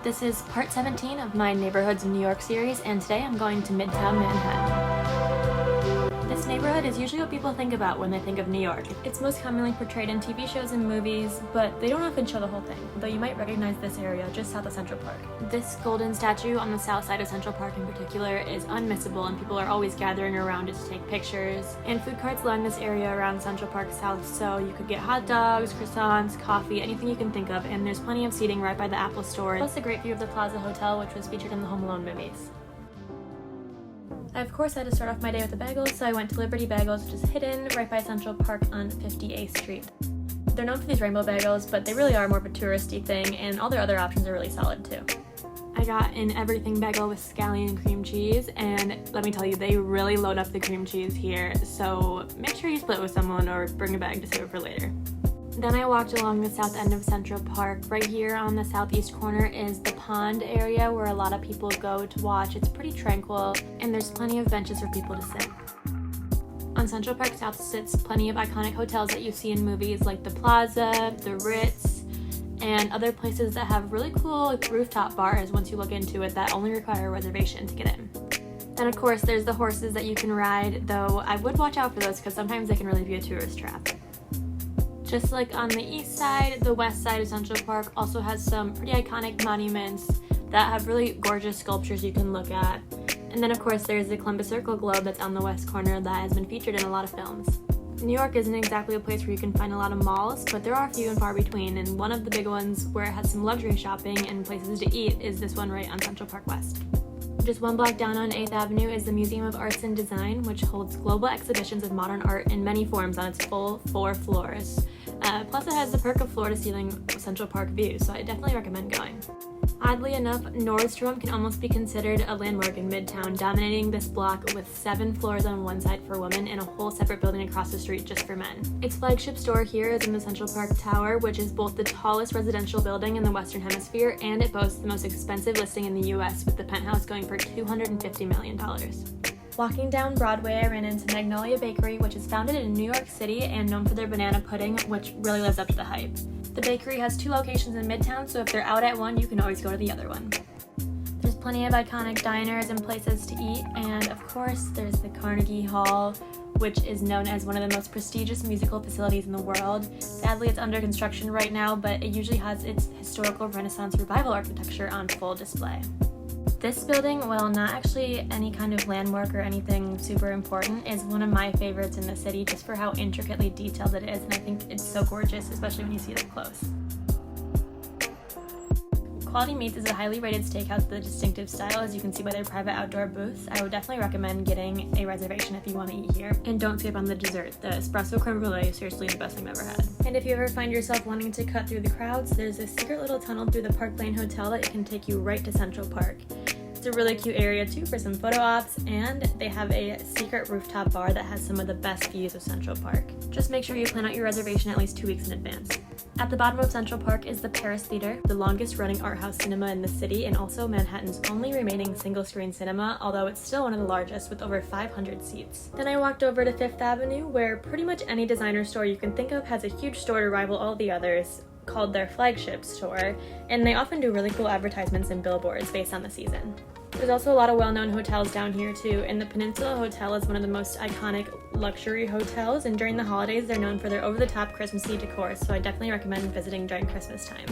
This is part 17 of my Neighborhoods of New York series, and today I'm going to Midtown Manhattan. This neighborhood is usually what people think about when they think of New York. It's most commonly portrayed in TV shows and movies, but they don't often show the whole thing, though you might recognize this area just south of Central Park. This golden statue on the south side of Central Park in particular is unmissable, and people are always gathering around it to take pictures. And food carts line this area around Central Park South, so you could get hot dogs, croissants, coffee, anything you can think of, and there's plenty of seating right by the Apple Store, plus a great view of the Plaza Hotel, which was featured in the Home Alone movies. I of course had to start off my day with a bagel, so I went to Liberty Bagels, which is hidden right by Central Park on 58th Street. They're known for these rainbow bagels, but they really are more of a touristy thing, and all their other options are really solid too. I got an everything bagel with scallion and cream cheese, and let me tell you, they really load up the cream cheese here, so make sure you split with someone or bring a bag to save it for later. Then I walked along the south end of Central Park. Right here on the southeast corner is the pond area where a lot of people go to watch. It's pretty tranquil, and there's plenty of benches for people to sit. On Central Park South sits plenty of iconic hotels that you see in movies like the Plaza, the Ritz, and other places that have really cool rooftop bars once you look into it that only require a reservation to get in. Then of course there's the horses that you can ride, though I would watch out for those because sometimes they can really be a tourist trap. Just like on the east side, the west side of Central Park also has some pretty iconic monuments that have really gorgeous sculptures you can look at. And then of course there's the Columbus Circle globe that's on the west corner that has been featured in a lot of films. New York isn't exactly a place where you can find a lot of malls, but there are few and far between, and one of the big ones where it has some luxury shopping and places to eat is this one right on Central Park West. Just one block down on 8th Avenue is the Museum of Arts and Design, which holds global exhibitions of modern art in many forms on its full 4 floors. Plus it has the perk of floor-to-ceiling Central Park view, so I definitely recommend going. Oddly enough, Nordstrom can almost be considered a landmark in Midtown, dominating this block with 7 floors on one side for women and a whole separate building across the street just for men. Its flagship store here is in the Central Park Tower, which is both the tallest residential building in the Western Hemisphere, and it boasts the most expensive listing in the US, with the penthouse going for $250 million. Walking down Broadway, I ran into Magnolia Bakery, which is founded in New York City and known for their banana pudding, which really lives up to the hype. The bakery has 2 locations in Midtown, so if they're out at one, you can always go to the other one. There's plenty of iconic diners and places to eat, and of course there's the Carnegie Hall, which is known as one of the most prestigious musical facilities in the world. Sadly, it's under construction right now, but it usually has its historical Renaissance revival architecture on full display. This building, while not actually any kind of landmark or anything super important, is one of my favorites in the city just for how intricately detailed it is, and I think it's so gorgeous, especially when you see it up close. Quality Meats is a highly rated steakhouse with a distinctive style, as you can see by their private outdoor booths. I would definitely recommend getting a reservation if you want to eat here. And don't skip on the dessert. The espresso creme brulee is seriously the best thing I've ever had. And if you ever find yourself wanting to cut through the crowds, there's a secret little tunnel through the Park Lane Hotel that can take you right to Central Park. It's a really cute area too for some photo ops, and they have a secret rooftop bar that has some of the best views of Central Park. Just make sure you plan out your reservation at least 2 weeks in advance. At the bottom of Central Park is the Paris Theater, the longest running art house cinema in the city and also Manhattan's only remaining single-screen cinema, although it's still one of the largest with over 500 seats. Then I walked over to 5th Avenue, where pretty much any designer store you can think of has a huge store to rival all the others, called their flagship store, and they often do really cool advertisements and billboards based on the season. There's also a lot of well-known hotels down here too, and the Peninsula Hotel is one of the most iconic luxury hotels, and during the holidays they're known for their over-the-top Christmassy decor, so I definitely recommend visiting during Christmas time.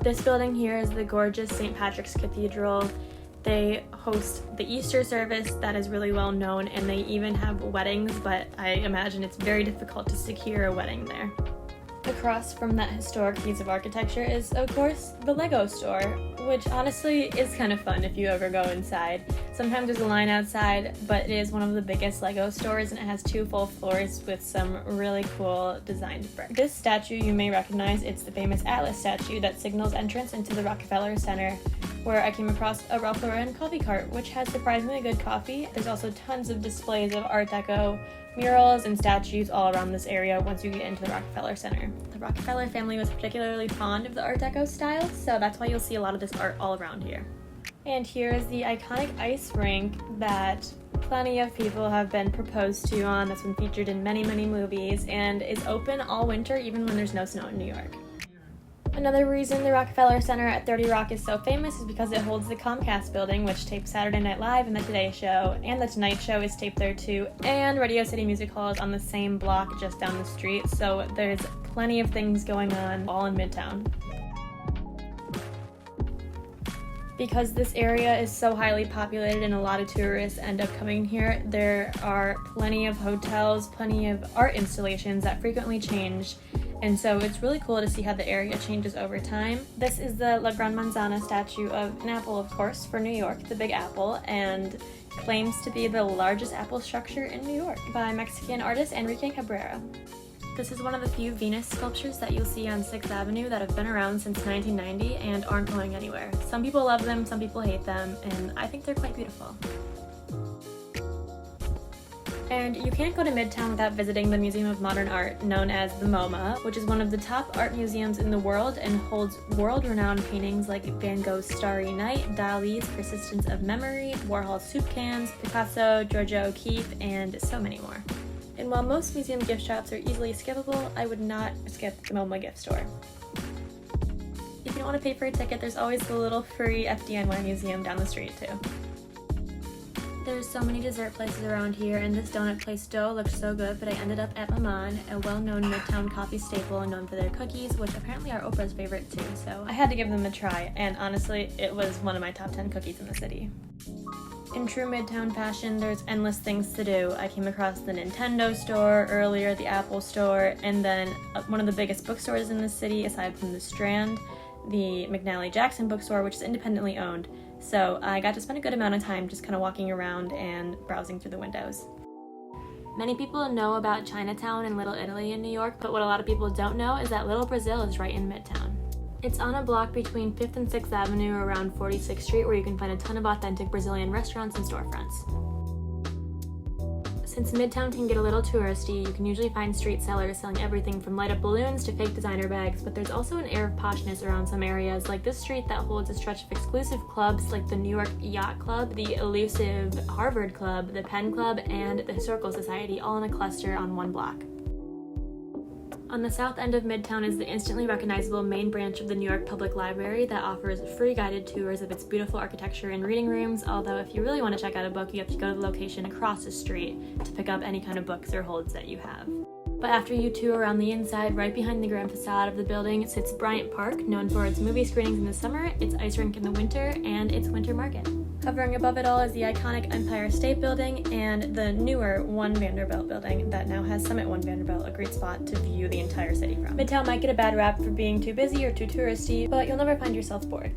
This building here is the gorgeous St. Patrick's Cathedral. They host the Easter service that is really well known, and they even have weddings, but I imagine it's very difficult to secure a wedding there. Across from that historic piece of architecture is, of course, the Lego store, which honestly is kind of fun if you ever go inside. Sometimes there's a line outside, but it is one of the biggest Lego stores, and it has 2 full floors with some really cool designed bricks. This statue you may recognize. It's the famous Atlas statue that signals entrance into the Rockefeller Center, where I came across a Ralph Lauren coffee cart, which has surprisingly good coffee. There's also tons of displays of Art Deco, murals, and statues all around this area once you get into the Rockefeller Center. The Rockefeller family was particularly fond of the Art Deco style, so that's why you'll see a lot of this art all around here. And here is the iconic ice rink that plenty of people have been proposed to on, that's been featured in many, many movies, and is open all winter even when there's no snow in New York. Another reason the Rockefeller Center at 30 Rock is so famous is because it holds the Comcast building, which tapes Saturday Night Live and The Today Show, and The Tonight Show is taped there too, and Radio City Music Hall is on the same block just down the street, so there's plenty of things going on all in Midtown. Because this area is so highly populated and a lot of tourists end up coming here, there are plenty of hotels, plenty of art installations that frequently change, and so it's really cool to see how the area changes over time. This is the La Gran Manzana statue of an apple, of course, for New York, the Big Apple, and claims to be the largest apple structure in New York by Mexican artist Enrique Cabrera. This is one of the few Venus sculptures that you'll see on 6th Avenue that have been around since 1990 and aren't going anywhere. Some people love them, some people hate them, and I think they're quite beautiful. And you can't go to Midtown without visiting the Museum of Modern Art, known as the MoMA, which is one of the top art museums in the world and holds world-renowned paintings like Van Gogh's Starry Night, Dali's Persistence of Memory, Warhol's Soup Cans, Picasso, Georgia O'Keeffe, and so many more. And while most museum gift shops are easily skippable, I would not skip the MoMA gift store. If you don't want to pay for a ticket, there's always the little free FDNY museum down the street too. There's so many dessert places around here, and this donut place dough looked so good, but I ended up at Maman, a well-known Midtown coffee staple known for their cookies, which apparently are Oprah's favorite too, so I had to give them a try, and honestly, it was one of my top 10 cookies in the city. In true Midtown fashion, there's endless things to do. I came across the Nintendo store earlier, the Apple store, and then one of the biggest bookstores in the city, aside from the Strand, the McNally Jackson bookstore, which is independently owned. So I got to spend a good amount of time just kind of walking around and browsing through the windows. Many people know about Chinatown and Little Italy in New York, but what a lot of people don't know is that Little Brazil is right in Midtown. It's on a block between 5th and 6th Avenue around 46th Street where you can find a ton of authentic Brazilian restaurants and storefronts. Since Midtown can get a little touristy, you can usually find street sellers selling everything from light-up balloons to fake designer bags, but there's also an air of poshness around some areas, like this street that holds a stretch of exclusive clubs like the New York Yacht Club, the elusive Harvard Club, the Penn Club, and the Historical Society, all in a cluster on one block. On the south end of Midtown is the instantly recognizable main branch of the New York Public Library that offers free guided tours of its beautiful architecture and reading rooms, although if you really want to check out a book, you have to go to the location across the street to pick up any kind of books or holds that you have. But after you tour around the inside, right behind the grand facade of the building sits Bryant Park, known for its movie screenings in the summer, its ice rink in the winter, and its winter market. Hovering above it all is the iconic Empire State Building and the newer One Vanderbilt building that now has Summit One Vanderbilt, a great spot to view the entire city from. Midtown might get a bad rap for being too busy or too touristy, but you'll never find yourself bored.